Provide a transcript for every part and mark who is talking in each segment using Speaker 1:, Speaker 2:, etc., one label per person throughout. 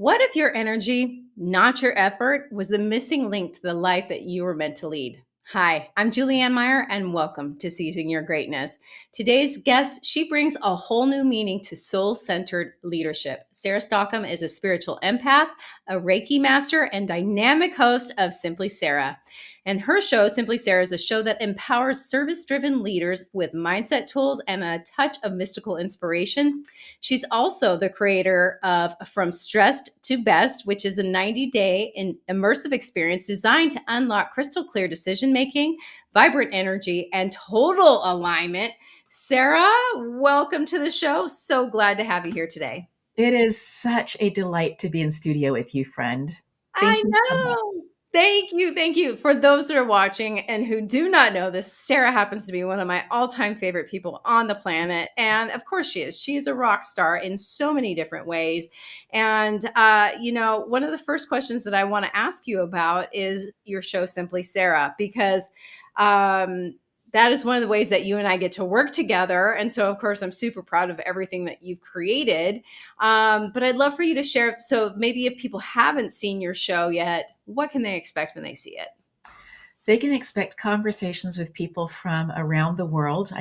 Speaker 1: What if your energy, not your effort, was the missing link to the life that you were meant to lead? Hi, I'm Julianne Meyer, and welcome to Seizing Your Greatness. Today's guest, she brings a whole new meaning to soul-centered leadership. Sarah Stockham is a spiritual empath, a Reiki master, and dynamic host of Simply Sarah. And her show, Simply Sarah, is a show that empowers service-driven leaders with mindset tools and a touch of mystical inspiration. She's also the creator of From Stressed to Best, which is a 90-day immersive experience designed to unlock crystal clear decision making, vibrant energy, and total alignment. Sarah, welcome to the show. So glad to have you here today.
Speaker 2: It is such a delight to be in studio with you, friend. Thank
Speaker 1: I
Speaker 2: you so much.
Speaker 1: know. Thank you. Thank you. For those that are watching and who do not know this, Sarah happens to be one of my all-time favorite people on the planet. And of course she is. She is a rock star in so many different ways. And, one of the first questions that I want to ask you about is your show, Simply Sarah, because that is one of the ways that you and I get to work together. And so, of course, I'm super proud of everything that you've created. But I'd love for you to share. So maybe if people haven't seen your show yet, what can they expect when they see it?
Speaker 2: They can expect conversations with people from around the world.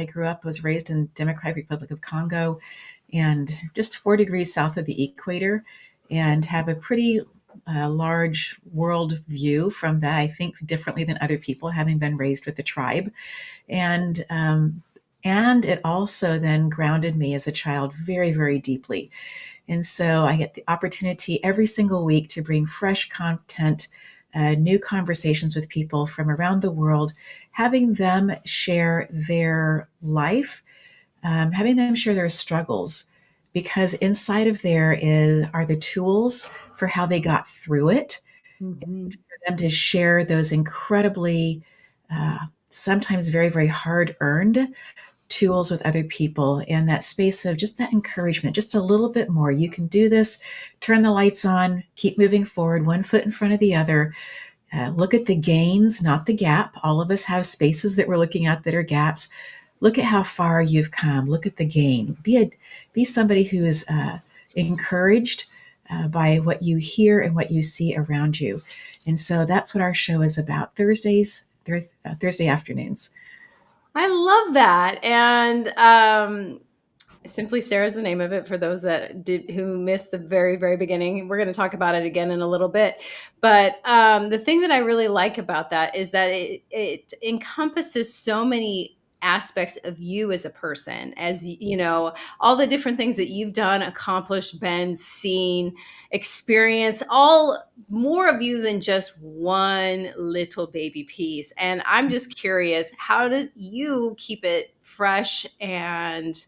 Speaker 2: Was raised in Democratic Republic of Congo and just 4 degrees south of the equator, and have a pretty large world view from that. I think differently than other people, having been raised with the tribe. And it also then grounded me as a child very, very deeply. And so I get the opportunity every single week to bring fresh content, new conversations with people from around the world, having them share their life, having them share their struggles, because inside of there are the tools for how they got through it,
Speaker 1: Mm-hmm.
Speaker 2: for them to share those incredibly, sometimes very, very hard earned tools with other people, and that space of just that encouragement, just a little bit more. You can do this. Turn the lights on, keep moving forward, one foot in front of the other. Look at the gains, not the gap. All of us have spaces that we're looking at that are gaps. Look at how far you've come. Look at the gain. Be somebody who is encouraged by what you hear and what you see around you. And so that's what our show is about. Thursday afternoons.
Speaker 1: I love that. And Simply Sarah is the name of it for those who missed the very, very beginning. We're going to talk about it again in a little bit. But the thing that I really like about that is that it encompasses so many aspects of you as a person, as you know, all the different things that you've done, accomplished, been, seen, experienced, all more of you than just one little baby piece. And I'm just curious, how do you keep it fresh and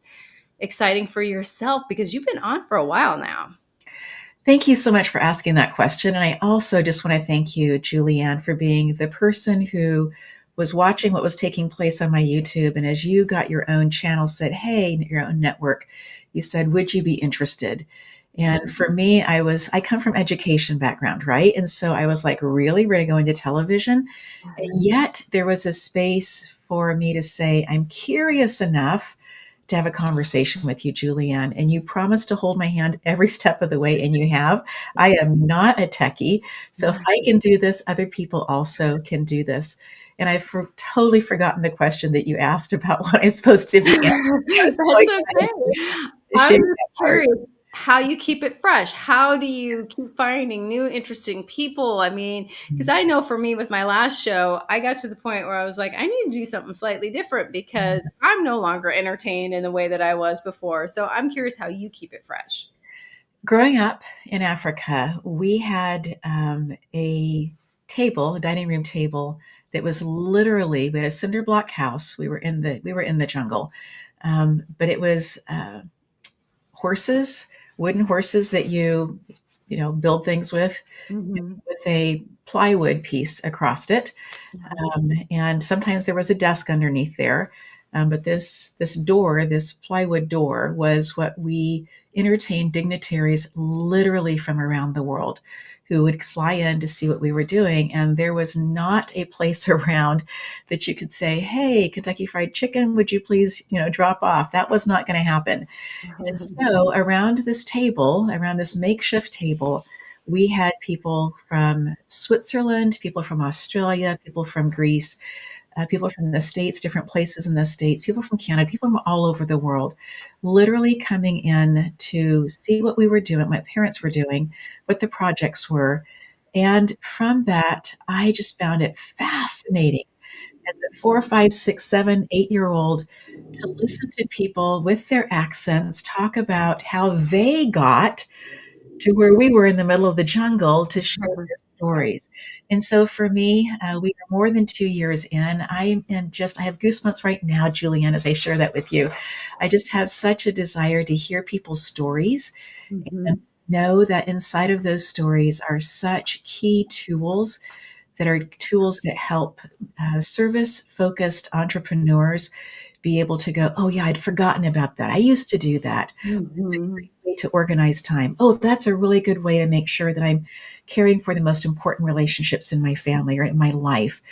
Speaker 1: exciting for yourself, because you've been on for a while now?
Speaker 2: Thank you so much for asking that question. And I also just want to thank you, Julianne, for being the person who was watching what was taking place on my YouTube. And as you got your own channel, said, hey, your own network, you said, would you be interested? And for me, I come from education background, right? And so I was like, really, we're going to go into television? And yet there was a space for me to say, I'm curious enough to have a conversation with you, Julianne, and you promised to hold my hand every step of the way, and you have. I am not a techie, so if I can do this, other people also can do this. And I've totally forgotten the question that you asked about what I'm supposed to be answering.
Speaker 1: That's okay. I'm just curious how you keep it fresh. How do you keep finding new, interesting people? I mean, because I know for me with my last show, I got to the point where I was like, I need to do something slightly different because I'm no longer entertained in the way that I was before. So I'm curious how you keep it fresh.
Speaker 2: Growing up in Africa, we had a dining room table that was literally, we had a cinder block house. We were in the jungle, but it was wooden horses that you build things with,
Speaker 1: Mm-hmm.
Speaker 2: with a plywood piece across it, and sometimes there was a desk underneath there. But this plywood door, was what we entertained dignitaries literally from around the world who would fly in to see what we were doing. And there was not a place around that you could say, hey, Kentucky Fried Chicken, would you please, drop off? That was not going to happen. And so around this makeshift table, We had people from Switzerland, people from Australia, people from Greece, people from the States, different places in the States, people from Canada, people from all over the world, literally coming in to see what we were doing, what my parents were doing, what the projects were. And from that, I just found it fascinating as a 4, 5, 6, 7, 8 year old to listen to people with their accents talk about how they got to where we were in the middle of the jungle to share their stories. And so for me, we are more than 2 years in. I have goosebumps right now, Julianne, as I share that with you. I just have such a desire to hear people's stories and
Speaker 1: Mhm.
Speaker 2: know that inside of those stories are such key tools that are tools that help service focused entrepreneurs be able to go, oh, yeah, I'd forgotten about that. I used to do that. It's a
Speaker 1: Mhm.
Speaker 2: great way to organize time. Oh, that's a really good way to make sure that I'm caring for the most important relationships in my family or in my life.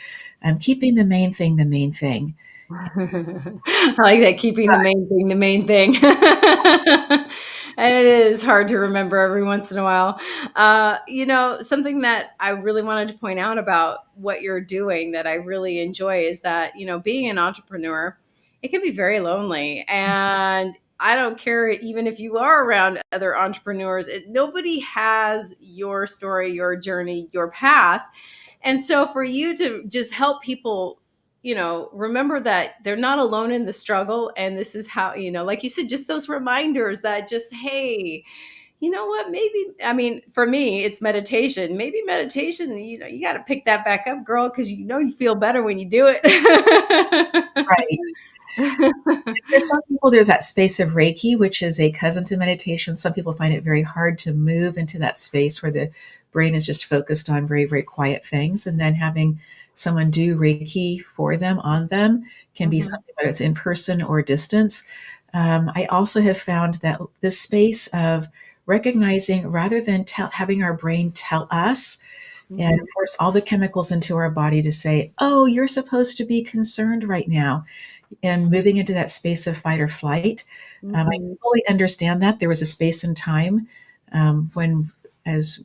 Speaker 2: I'm keeping the main thing the main thing.
Speaker 1: I like that, keeping the main thing the main thing. It is hard to remember every once in a while. Something that I really wanted to point out about what you're doing that I really enjoy is that, being an entrepreneur, it can be very lonely. And I don't care, even if you are around other entrepreneurs, nobody has your story, your journey, your path. And so for you to just help people, remember that they're not alone in the struggle. And this is how, like you said, just those reminders that just, hey, you know what, maybe, I mean, for me, it's meditation. Maybe meditation, you got to pick that back up, girl, because you feel better when you do it.
Speaker 2: Right. For some people, there's that space of Reiki, which is a cousin to meditation. Some people find it very hard to move into that space where the brain is just focused on very, very quiet things. And then having someone do Reiki for them, on them, can be
Speaker 1: Mhm,
Speaker 2: something, whether it's in person or distance. I also have found that this space of recognizing rather than having our brain tell us and
Speaker 1: mhm,
Speaker 2: force all the chemicals into our body to say, oh, you're supposed to be concerned right now and moving into that space of fight or flight. I
Speaker 1: mhm,
Speaker 2: fully understand that there was a space and time when, as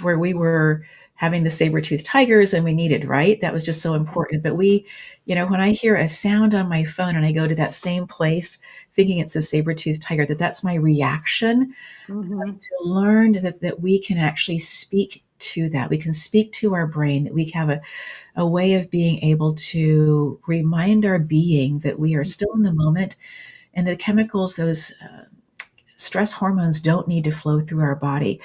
Speaker 2: where we were having the saber-toothed tigers and we needed, right? That was just so important. But when I hear a sound on my phone and I go to that same place thinking it's a saber-toothed tiger, that's my reaction.
Speaker 1: mhm,
Speaker 2: To learn that we can actually speak to that. We can speak to our brain, that we have a way of being able to remind our being that we are still in the moment and the chemicals, those stress hormones, don't need to flow through our body.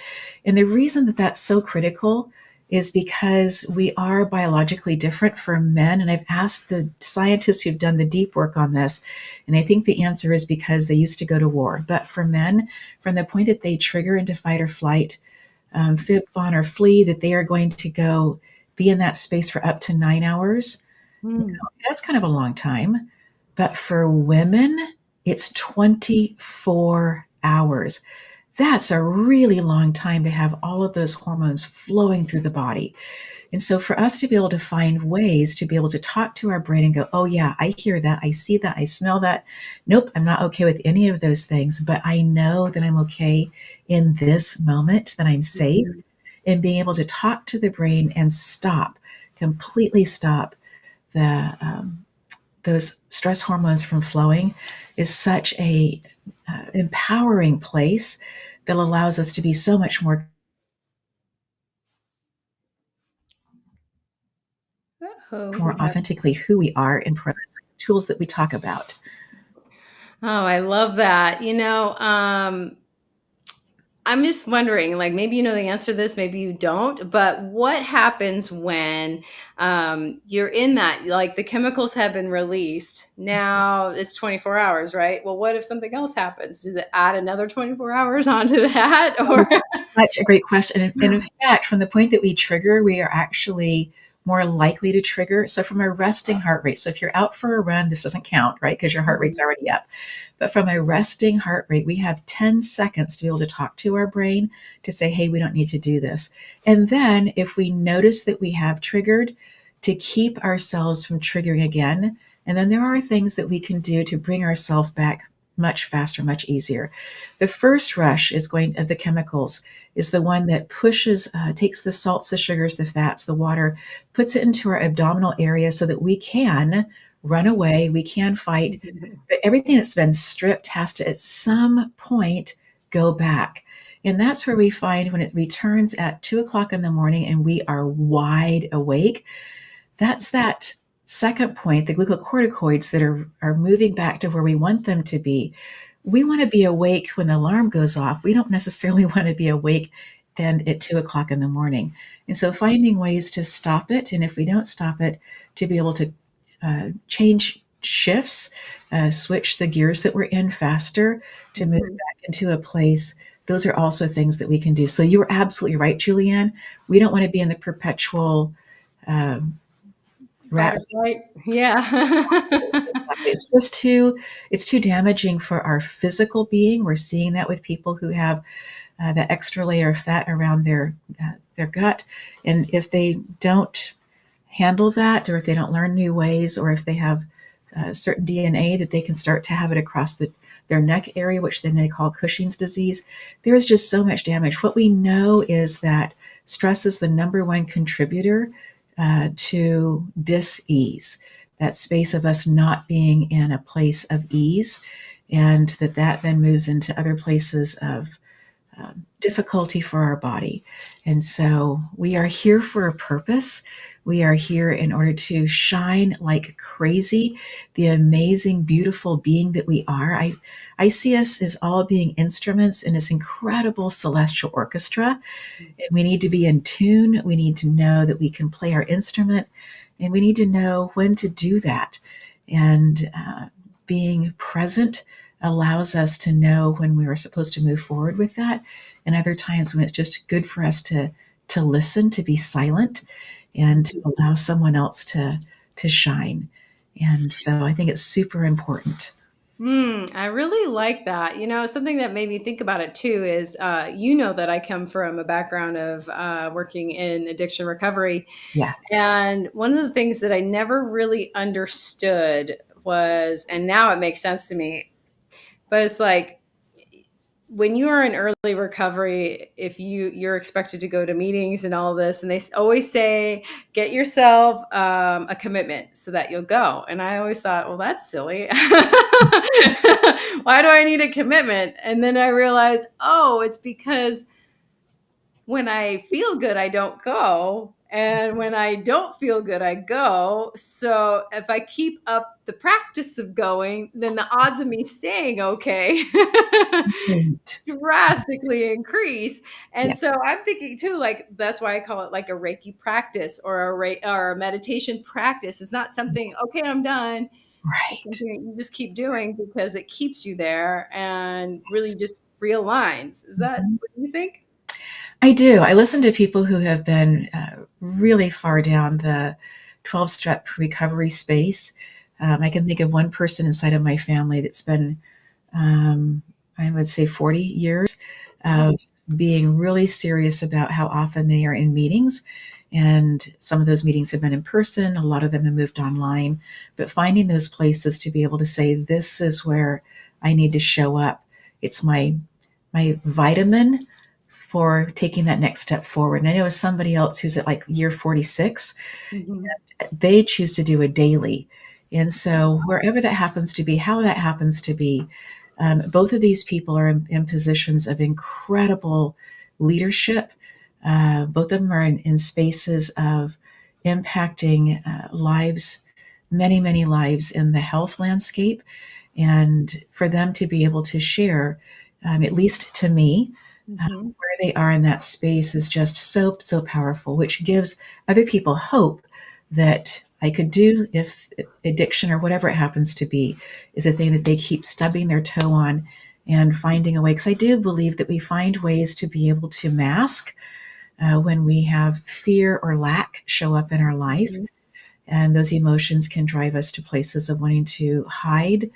Speaker 2: And the reason that that's so critical is because we are biologically different for men. And I've asked the scientists who've done the deep work on this, and I think the answer is because they used to go to war. But for men, from the point that they trigger into fight or flight, fib, fawn, or flee, that they are going to go be in that space for up to 9 hours.
Speaker 1: mhm.
Speaker 2: That's kind of a long time. But for women, it's 24 hours. That's a really long time to have all of those hormones flowing through the body. And so for us to be able to find ways to be able to talk to our brain and go, oh, yeah, I hear that. I see that. I smell that. Nope, I'm not okay with any of those things, but I know that I'm okay in this moment, that I'm safe.
Speaker 1: Mhm.
Speaker 2: And being able to talk to the brain and stop, completely stop the those stress hormones from flowing is such a empowering place that allows us to be so much
Speaker 1: Oh, we
Speaker 2: more
Speaker 1: have.
Speaker 2: authentically who we are in tools that we talk about.
Speaker 1: Oh, I love that. I'm just wondering, like, maybe you know the answer to this, maybe you don't, but what happens when you're in that, like the chemicals have been released? Now it's 24 hours, right? Well, what if something else happens? Does it add another 24 hours onto that?
Speaker 2: That
Speaker 1: Or,
Speaker 2: is such a great question. And in fact, from the point that we trigger, we are actually more likely to trigger. So from a resting heart rate, so if you're out for a run, this doesn't count, right? Because your heart rate's
Speaker 1: Mhm,
Speaker 2: already up. But from a resting heart rate, we have 10 seconds to be able to talk to our brain to say, hey, we don't need to do this. And then if we notice that we have triggered, to keep ourselves from triggering again. And then there are things that we can do to bring ourselves back much faster, much easier. The first rush of the chemicals is the one that takes the salts, the sugars, the fats, the water, puts it into our abdominal area so that we can run away, we can fight. But everything that's been stripped has to, at some point, go back. And that's where we find when it returns at 2 o'clock in the morning and we are wide awake. That's that second point, the glucocorticoids that are moving back to where we want them to be. We want to be awake when the alarm goes off. We don't necessarily want to be awake and at 2 o'clock in the morning. And so finding ways to stop it, and if we don't stop it, to be able to change shifts, switch the gears that we're in faster to move back into a place. Those are also things that we can do. So you were absolutely right, Julianne. We don't want to be in the perpetual rat race.
Speaker 1: Yeah.
Speaker 2: It's too damaging for our physical being. We're seeing that with people who have that extra layer of fat around their gut. And if they don't handle that, or if they don't learn new ways, or if they have certain DNA that they can start to have it across their neck area, which then they call Cushing's disease, there is just so much damage. What we know is that stress is the number one contributor to dis-ease, that space of us not being in a place of ease, and that then moves into other places of difficulty for our body. And so we are here for a purpose. We are here in order to shine like crazy, the amazing, beautiful being that we are. I see us as all being instruments in this incredible celestial orchestra. And we need to be in tune. We need to know that we can play our instrument, and we need to know when to do that. And being present allows us to know when we are supposed to move forward with that, and other times when it's just good for us to listen, to be silent, and to allow someone else to shine. And so I think it's super important.
Speaker 1: I really like that. Something that made me think about it too is, that I come from a background of working in addiction recovery.
Speaker 2: Yes.
Speaker 1: And one of the things that I never really understood was, and now it makes sense to me, but it's like, when you are in early recovery, if you're expected to go to meetings and all this, and they always say, get yourself a commitment so that you'll go. And I always thought, well, that's silly. Why do I need a commitment? And then I realized, oh, it's because when I feel good, I don't go. And when I don't feel good, I go. So if I keep up the practice of going, then the odds of me staying okay
Speaker 2: Right.
Speaker 1: drastically increase. And
Speaker 2: Yeah.
Speaker 1: so I'm thinking too, like, that's why I call it like a Reiki practice or a meditation practice. It's not something, okay, I'm done. It's
Speaker 2: Right.
Speaker 1: something you just keep doing because it keeps you there and really just realigns. Is that
Speaker 2: Mhm.
Speaker 1: what you think?
Speaker 2: I do. I listen to people who have been really far down the 12-step recovery space. I can think of one person inside of my family that's been, I would say, 40 years of being really serious about how often they are in meetings. And some of those meetings have been in person, a lot of them have moved online. But finding those places to be able to say, this is where I need to show up. It's my vitamin for taking that next step forward. And I know somebody else who's at like year 46,
Speaker 1: Mhm.
Speaker 2: they choose to do a daily. And so wherever that happens to be, how that happens to be, both of these people are in positions of incredible leadership. Both of them are in spaces of impacting lives, many, many lives in the health landscape. And for them to be able to share, at least to me,
Speaker 1: Mhm.
Speaker 2: where they are in that space is just so, so powerful, which gives other people hope that I could do if addiction or whatever it happens to be is a thing that they keep stubbing their toe on and finding a way. Because I do believe that we find ways to be able to mask when we have fear or lack show up in our life.
Speaker 1: Mhm.
Speaker 2: And those emotions can drive us to places of wanting to hide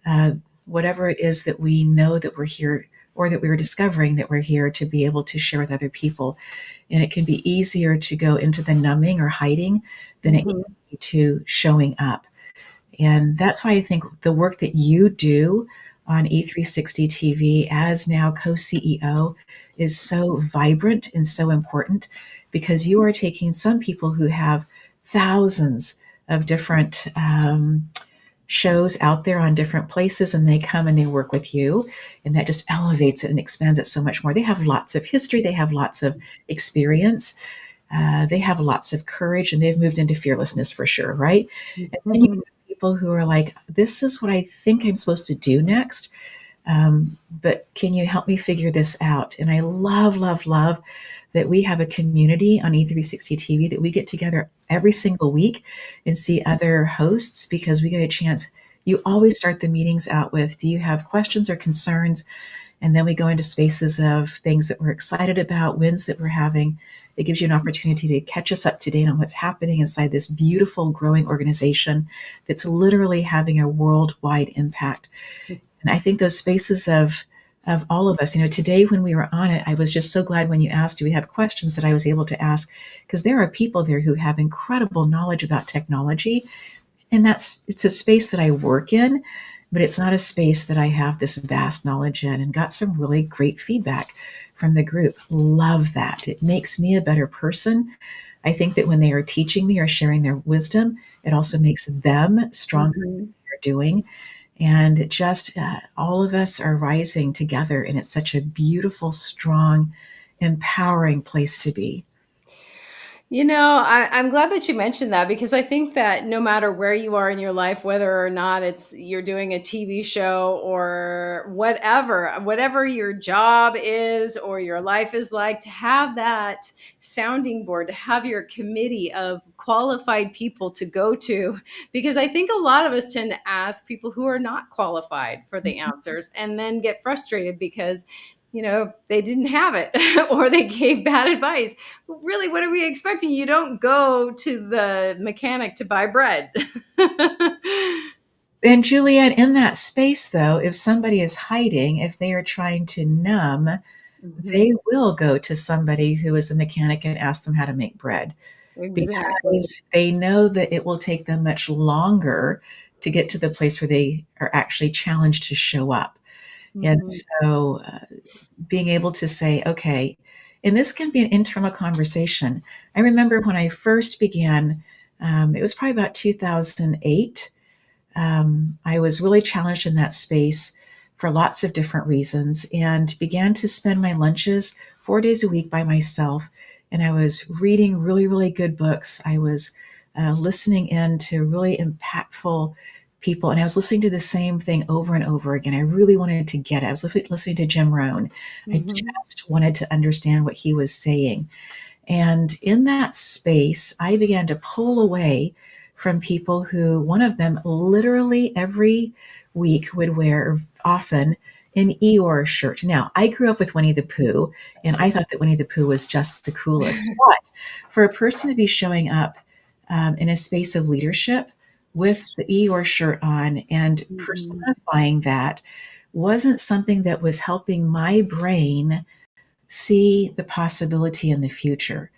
Speaker 2: uh, whatever it is that we know that we're here, or that we're discovering that we're here to be able to share with other people. And it can be easier to go into the numbing or hiding than it
Speaker 1: Mhm.
Speaker 2: is to showing up. And that's why I think the work that you do on E360 TV as now co-CEO is so vibrant and so important, because you are taking some people who have thousands of different shows out there on different places, and they come and they work with you, and that just elevates it and expands it so much more. They have lots of history, they have lots of experience, they have lots of courage, and they've moved into fearlessness for sure, right? And then you have people who are like, this is what I think I'm supposed to do next, but can you help me figure this out? And I love, love, love that we have a community on E360 TV, that we get together every single week and see other hosts, because we get a chance. You always start the meetings out with, do you have questions or concerns? And then we go into spaces of things that we're excited about, wins that we're having. It gives you an opportunity to catch us up to date on what's happening inside this beautiful, growing organization that's literally having a worldwide impact. And I think those spaces of all of us, today when we were on it, I was just so glad when you asked, do we have questions, that I was able to ask, because there are people there who have incredible knowledge about technology. And it's a space that I work in, but it's not a space that I have this vast knowledge in, and got some really great feedback from the group. Love that. It makes me a better person. I think that when they are teaching me or sharing their wisdom, it also makes them stronger in what they're doing. And just all of us are rising together, and it's such a beautiful, strong, empowering place to be.
Speaker 1: I'm glad that you mentioned that, because I think that no matter where you are in your life, whether or not it's you're doing a TV show or whatever your job is or your life is like, to have that sounding board, to have your committee of qualified people to go to, because I think a lot of us tend to ask people who are not qualified for the answers and then get frustrated because they didn't have it or they gave bad advice. Really, what are we expecting? You don't go to the mechanic to buy bread.
Speaker 2: And Juliet, in that space, though, if somebody is hiding, if they are trying to numb, they
Speaker 1: Mhm.
Speaker 2: will go to somebody who is a mechanic and ask them how to make bread,
Speaker 1: Exactly.
Speaker 2: because they know that it will take them much longer to get to the place where they are actually challenged to show up. And
Speaker 1: Mhm.
Speaker 2: so being able to say, okay, and this can be an internal conversation. I remember when I first began, it was probably about 2008. I was really challenged in that space for lots of different reasons, and began to spend my lunches 4 days a week by myself. And I was reading really, really good books. I was listening in to really impactful people, and I was listening to the same thing over and over again. I really wanted to get it. I was listening to Jim Rohn. I
Speaker 1: Mhm.
Speaker 2: just wanted to understand what he was saying. And in that space, I began to pull away from people who, one of them literally every week would wear, often, an Eeyore shirt. Now, I grew up with Winnie the Pooh, and I thought that Winnie the Pooh was just the coolest. But for a person to be showing up in a space of leadership with the Eeyore shirt on and
Speaker 1: Mhm.
Speaker 2: personifying that wasn't something that was helping my brain see the possibility in the future.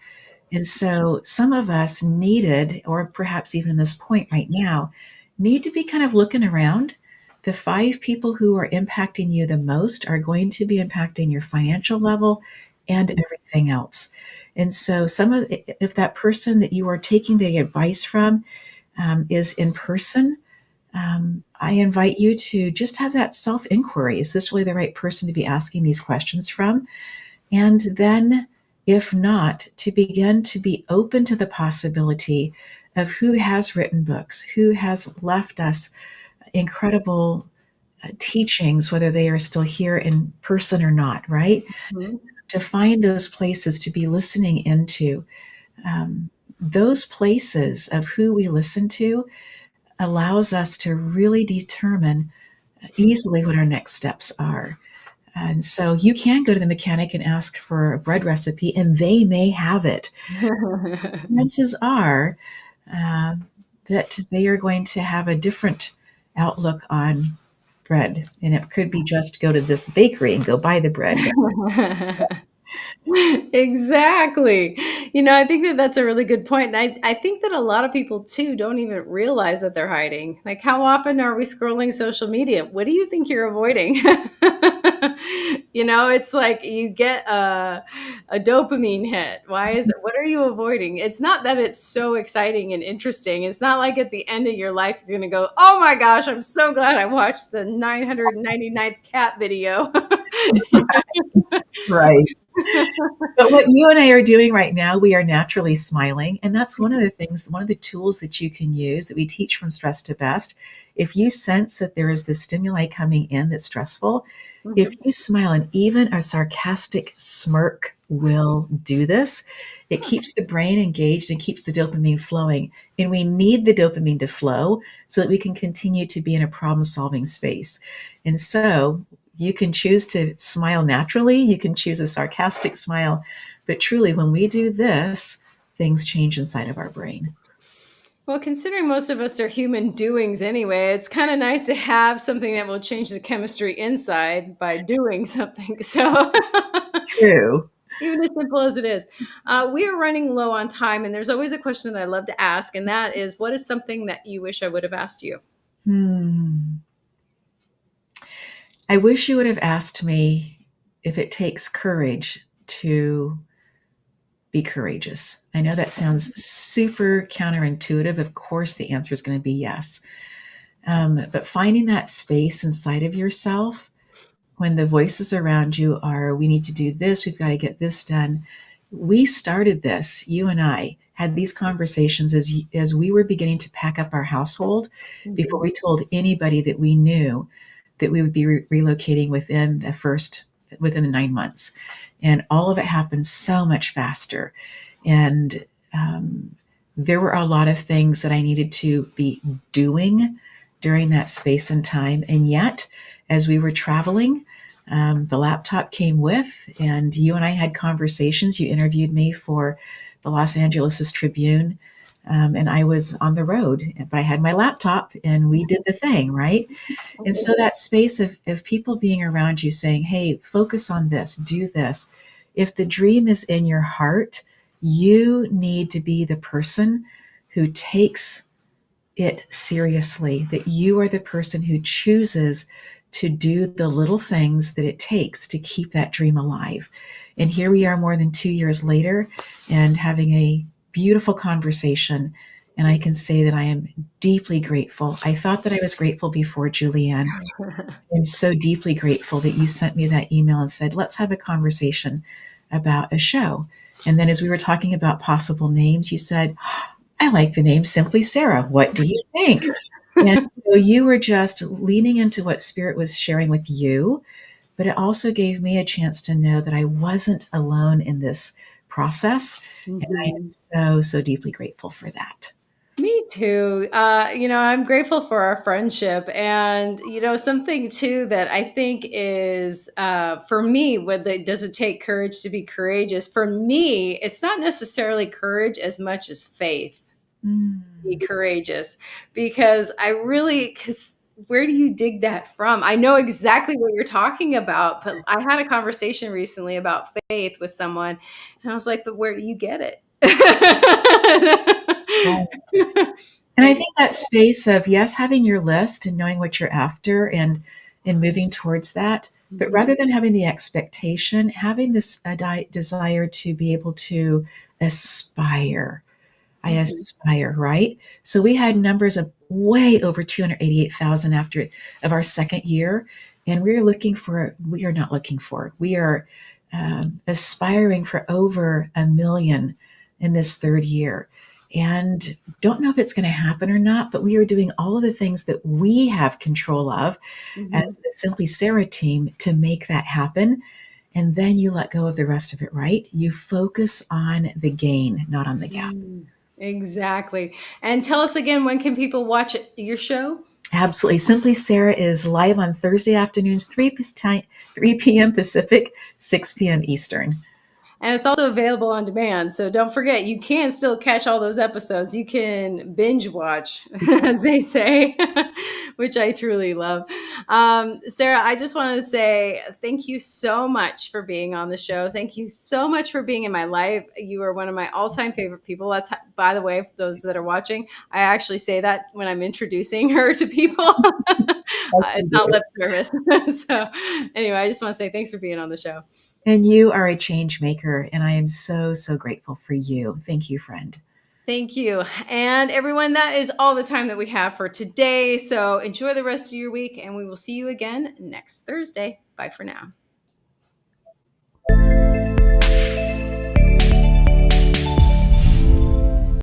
Speaker 2: And so some of us needed, or perhaps even in this point right now, need to be kind of looking around. The 5 people who are impacting you the most are going to be impacting your financial level and everything else. And so if that person that you are taking the advice from is in person, I invite you to just have that self inquiry. Is this really the right person to be asking these questions from? And then, if not, to begin to be open to the possibility of who has written books, who has left us incredible teachings, whether they are still here in person or not, right?
Speaker 1: Mhm.
Speaker 2: To find those places to be listening into. Those places of who we listen to allows us to really determine easily what our next steps are. And so you can go to the mechanic and ask for a bread recipe, and they may have it. Chances are uh, that they are going to have a different outlook on bread. And it could be just go to this bakery and go buy the bread.
Speaker 1: Exactly. I think that that's a really good point. And I think that a lot of people too don't even realize that they're hiding. Like, how often are we scrolling social media? What do you think you're avoiding? It's like you get a dopamine hit. Why is it? What are you avoiding? It's not that it's so exciting and interesting. It's not like at the end of your life, you're going to go, oh my gosh, I'm so glad I watched the 999th cat video.
Speaker 2: Right. But what you and I are doing right now, we are naturally smiling. And that's one of the things, one of the tools that you can use that we teach from Stress to Best. If you sense that there is this stimuli coming in that's stressful, if
Speaker 1: Mhm.
Speaker 2: you smile and even a sarcastic smirk will do this, it keeps the brain engaged and keeps the dopamine flowing. And we need the dopamine to flow so that we can continue to be in a problem solving space. And so you can choose to smile naturally, you can choose a sarcastic smile, but truly, when we do this, things change inside of our brain.
Speaker 1: Well, considering most of us are human doings anyway, it's kind of nice to have something that will change the chemistry inside by doing something. So,
Speaker 2: True.
Speaker 1: even as simple as it is, we are running low on time, and there's always a question that I love to ask, and that is, what is something that you wish I would have asked you?
Speaker 2: Hmm. I wish you would have asked me if it takes courage to be courageous. I know that sounds super counterintuitive. Of course, the answer is going to be yes. But finding that space inside of yourself when the voices around you are, we need to do this, we've got to get this done. We started this, you and I had these conversations as we were beginning to pack up our household before
Speaker 1: Mhm.
Speaker 2: we told anybody that we knew that we would be relocating within the 9 months. And all of it happened so much faster. And there were a lot of things that I needed to be doing during that space and time. And yet, as we were traveling, the laptop came with, and you and I had conversations. You interviewed me for the Los Angeles Tribune, and I was on the road, but I had my laptop, and we did the thing, right? And so that space of people being around you saying, hey, focus on this, do this. If the dream is in your heart, you need to be the person who takes it seriously, that you are the person who chooses to do the little things that it takes to keep that dream alive. And here we are more than 2 years later and having a beautiful conversation. And I can say that I am deeply grateful. I thought that I was grateful before, Julianne. I'm so deeply grateful that you sent me that email and said, let's have a conversation about a show. And then as we were talking about possible names, you said, I like the name Simply Sarah. What do you think? And so you were just leaning into what Spirit was sharing with you, but it also gave me a chance to know that I wasn't alone in this process. And I am
Speaker 1: Mhm.
Speaker 2: so, so deeply grateful for that.
Speaker 1: Me too. I'm grateful for our friendship. And, something too that I think is for me, does it take courage to be courageous? For me, it's not necessarily courage as much as faith. Be
Speaker 2: Mm.
Speaker 1: courageous because because where do you dig that from? I know exactly what you're talking about, but I
Speaker 2: Yes.
Speaker 1: had a conversation recently about faith with someone, and I was like, but where do you get it?
Speaker 2: Right. And I
Speaker 1: Ex-
Speaker 2: think that space of, yes, having your list and knowing what you're after and moving towards that, but
Speaker 1: Mhm.
Speaker 2: rather than having the expectation, having this desire to be able to aspire. I
Speaker 1: Mhm.
Speaker 2: aspire, right? So we had numbers of way over 288,000 after of our second year, and we are not looking for, we are aspiring for over 1 million in this third year. And don't know if it's going to happen or not, but we are doing all of the things that we have control of
Speaker 1: Mhm.
Speaker 2: as the Simply Sarah team to make that happen. And then you let go of the rest of it, right? You focus on the gain, not on the gap.
Speaker 1: Exactly. And tell us again, when can people watch your show?
Speaker 2: Absolutely. Simply Sarah is live on Thursday afternoons, 3 p.m. Pacific, 6 p.m. Eastern.
Speaker 1: And it's also available on demand. So don't forget, you can still catch all those episodes. You can binge watch, as they say. which I truly love. Sarah, I just wanted to say thank you so much for being on the show. Thank you so much for being in my life. You are one of my all-time favorite people. That's, by the way, for those that are watching, I actually say that when I'm introducing her to people.
Speaker 2: Yes,
Speaker 1: It's
Speaker 2: you
Speaker 1: not
Speaker 2: do.
Speaker 1: lip service. So anyway, I just want to say thanks for being on the show.
Speaker 2: And you are a change maker, and I am so, so grateful for you. Thank you, friend.
Speaker 1: Thank you. And everyone, that is all the time that we have for today. So enjoy the rest of your week, and we will see you again next Thursday. Bye for now.